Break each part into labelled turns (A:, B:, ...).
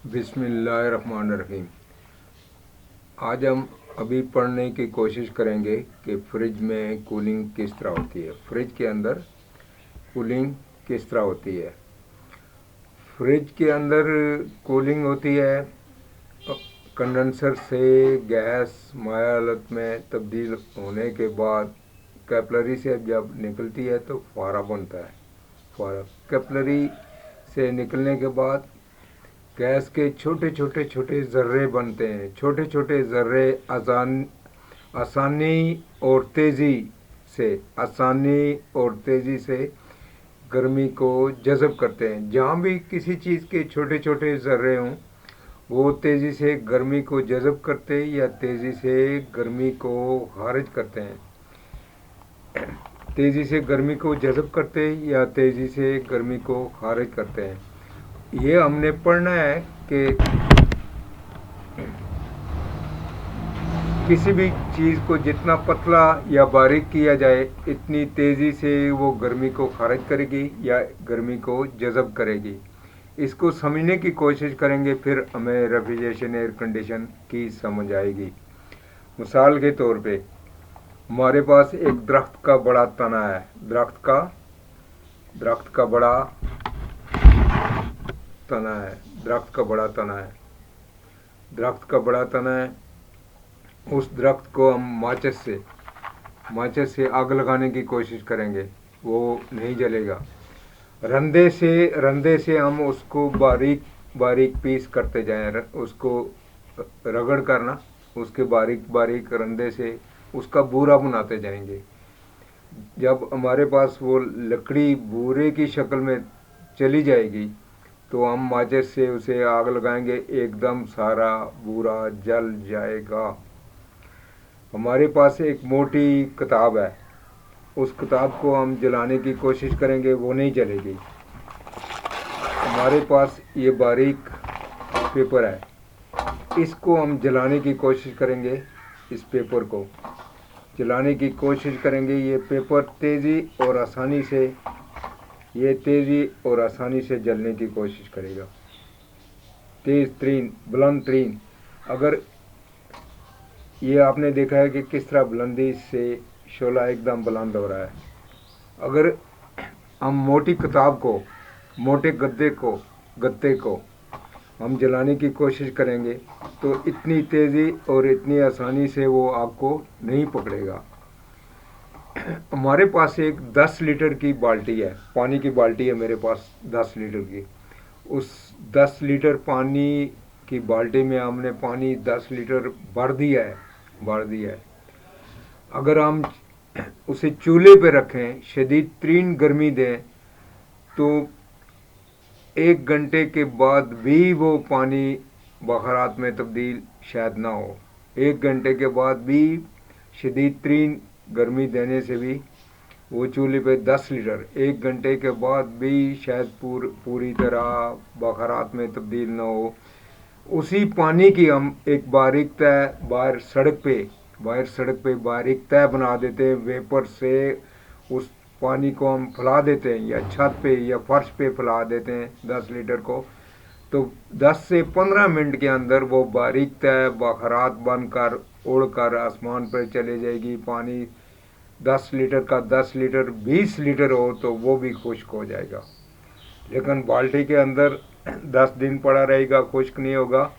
A: बिस्मिल्लाहिर्रहमानिर्रहीम। आज हम अभी पढ़ने की कोशिश करेंगे कि फ्रिज में कूलिंग किस तरह होती है। फ्रिज के अंदर कूलिंग किस तरह होती है। फ्रिज के अंदर कूलिंग होती है कंडेंसर से गैस माया हालत में तब्दील होने के बाद कैपिलरी से जब निकलती है तो फुहारा बनता है। फुहारा कैपिलरी से निकलने के बाद गैस के छोटे छोटे ज़र्रे बनते हैं। छोटे छोटे ज़र्रे आसानी और तेज़ी से गर्मी को जज़ब करते हैं। जहाँ भी किसी चीज़ के छोटे छोटे ज़र्रे हों वो तेज़ी से गर्मी को जज़ब करते या तेज़ी से गर्मी को खारिज करते हैं। तेज़ी से गर्मी को जज़ब करते या तेज़ी से गर्मी को खारिज करते हैं। ये हमने पढ़ना है कि किसी भी चीज़ को जितना पतला या बारीक किया जाए इतनी तेज़ी से वो गर्मी को खारिज करेगी या गर्मी को जज़ब करेगी। इसको समझने की कोशिश करेंगे, फिर हमें रेफ्रिजरेशन एयर कंडीशन की समझ आएगी। मिसाल के तौर पे हमारे पास एक दरख्त का बड़ा तना है। दरख्त का बड़ा तना है। उस दरख्त को हम माचिस से आग लगाने की कोशिश करेंगे, वो नहीं जलेगा। रंधे से हम उसको बारीक पीस करते जाएं, उसको रगड़ करना, उसके बारीक रंधे से उसका बूरा बनाते जाएंगे। जब हमारे पास वो लकड़ी बूरे की शक्ल में चली जाएगी तो हम माचिस से उसे आग लगाएंगे, एकदम सारा बूरा जल जाएगा। हमारे पास एक मोटी किताब है, उस किताब को हम जलाने की कोशिश करेंगे, वो नहीं जलेगी। हमारे पास ये बारीक पेपर है, इसको हम जलाने की कोशिश करेंगे। इस पेपर को जलाने की कोशिश करेंगे। ये पेपर तेज़ी और आसानी से जलने की कोशिश करेगा। तेज़ तरीन बुलंद तरीन, अगर ये आपने देखा है कि किस तरह बुलंदी से शोला एकदम बुलंद हो रहा है। अगर हम मोटी किताब को, मोटे गत्ते को हम जलाने की कोशिश करेंगे तो इतनी तेज़ी और इतनी आसानी से वो आग को नहीं पकड़ेगा। हमारे पास एक 10 लीटर की बाल्टी है, पानी की बाल्टी है मेरे पास 10 लीटर की। उस 10 लीटर पानी की बाल्टी में हमने पानी 10 लीटर भर दिया है। अगर हम उसे चूल्हे पे रखें, शदीद तरीन गर्मी दें तो 1 घंटे के बाद भी वो पानी बखरात में तब्दील शायद ना हो। 1 घंटे के बाद भी शदीद तरीन गर्मी देने से भी वो चूल्हे पे 10 लीटर 1 घंटे के बाद भी शायद पूरी तरह बखरात में तब्दील ना हो। उसी पानी की हम एक बारीक तय बाहर सड़क पे बारीक तय बना देते हैं। वेपर से उस पानी को हम फैला देते हैं, या छत पे या फर्श पे फैला देते हैं 10 लीटर को। तो 10 से 15 मिनट के अंदर वो बारीक तय बखरात बनकर उड़कर आसमान पर चले जाएगी। पानी 10 लीटर का 10 लीटर 20 लीटर हो तो वो भी खुश्क हो जाएगा। लेकिन बाल्टी के अंदर 10 दिन पड़ा रहेगा, खुश्क नहीं होगा।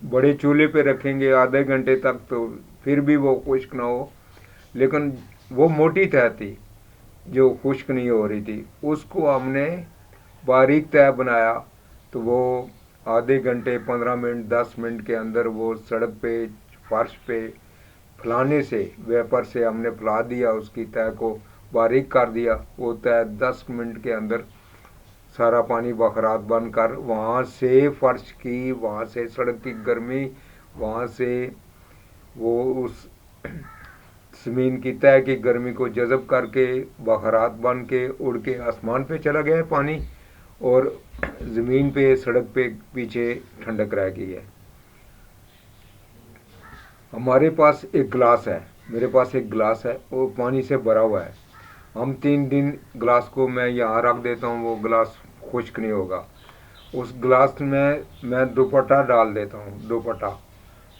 A: बड़े चूल्हे पे रखेंगे आधे घंटे तक तो फिर भी वो खुश्क ना हो। लेकिन वो मोटी तय थी जो खुश्क नहीं हो रही थी, उसको हमने बारीक तय बनाया तो वो आधे घंटे 15 मिनट 10 मिनट के अंदर वो सड़क पे फर्श पे फैलाने से, वेपर से हमने फैला दिया, उसकी तय को बारीक कर दिया। वो तय 10 मिनट के अंदर सारा पानी बखरात बनकर वहाँ से फर्श की, वहाँ से सड़क की गर्मी, वहाँ से वो उस ज़मीन की तय की गर्मी को जज़ब करके बखरात बन के उड़ के आसमान पे चला गया है पानी, और ज़मीन पे सड़क पे पीछे ठंडक रह गई है। हमारे पास एक गिलास है, मेरे पास एक गिलास है, वो पानी से भरा हुआ है। हम 3 दिन गिलास को मैं यहाँ रख देता हूँ, वो गिलास खुश्क नहीं होगा। उस गिलास में मैं दुपट्टा डाल देता हूँ।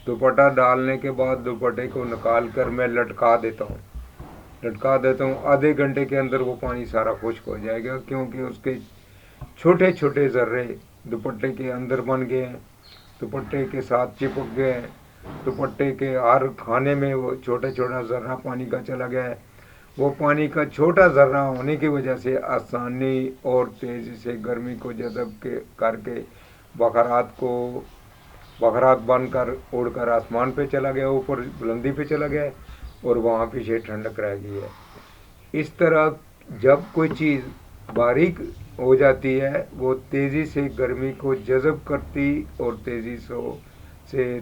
A: दुपट्टा डालने के बाद दुपट्टे को निकाल कर मैं लटका देता हूँ। आधे घंटे के अंदर वो पानी सारा खुश्क हो जाएगा, क्योंकि उसके छोटे छोटे ज़र्रे दुपट्टे के अंदर बन गए हैं, दुपट्टे के साथ चिपक गए हैं। दुपट्टे के हर खाने में वो छोटा छोटा ज़र्रा पानी का चला गया है। वो पानी का छोटा ज़र्रा होने की वजह से आसानी और तेज़ी से गर्मी को जज़ब के करके बखरात बनकर उड़कर आसमान पे चला गया, ऊपर बुलंदी पे चला गया, और वहाँ पीछे ठंडक रह गई है। इस तरह जब कोई चीज़ बारीक हो जाती है, वो तेज़ी से गर्मी को जज़ब करती और तेज़ी से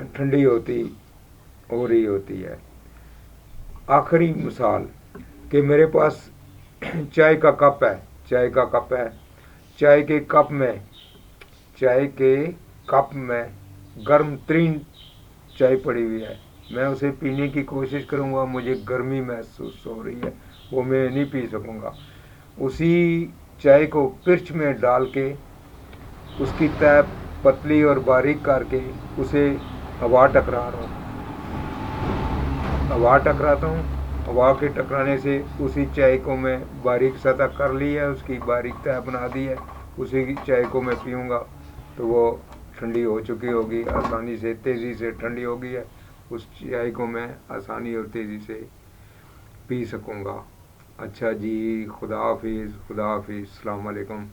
A: ठंडी हो रही होती है। आखिरी मिसाल कि मेरे पास चाय का कप है। चाय के कप में गर्म तरीन चाय पड़ी हुई है। मैं उसे पीने की कोशिश करूँगा, मुझे गर्मी महसूस हो रही है, वो मैं नहीं पी सकूँगा। उसी चाय को पिर्च में डाल के उसकी तय पतली और बारीक करके उसे हवा टकराता हूँ। हवा के टकराने से उसी चाय को मैं बारीक सतह कर ली है, उसकी बारीक तय बना दी है, उसी चाय को मैं पीऊँगा तो वो ठंडी हो चुकी होगी, आसानी से तेज़ी से ठंडी हो गई है। उस चाय को मैं आसानी और तेज़ी से पी सकूँगा। अच्छा जी, खुदा हाफिज़, अस्सलाम वालेकुम।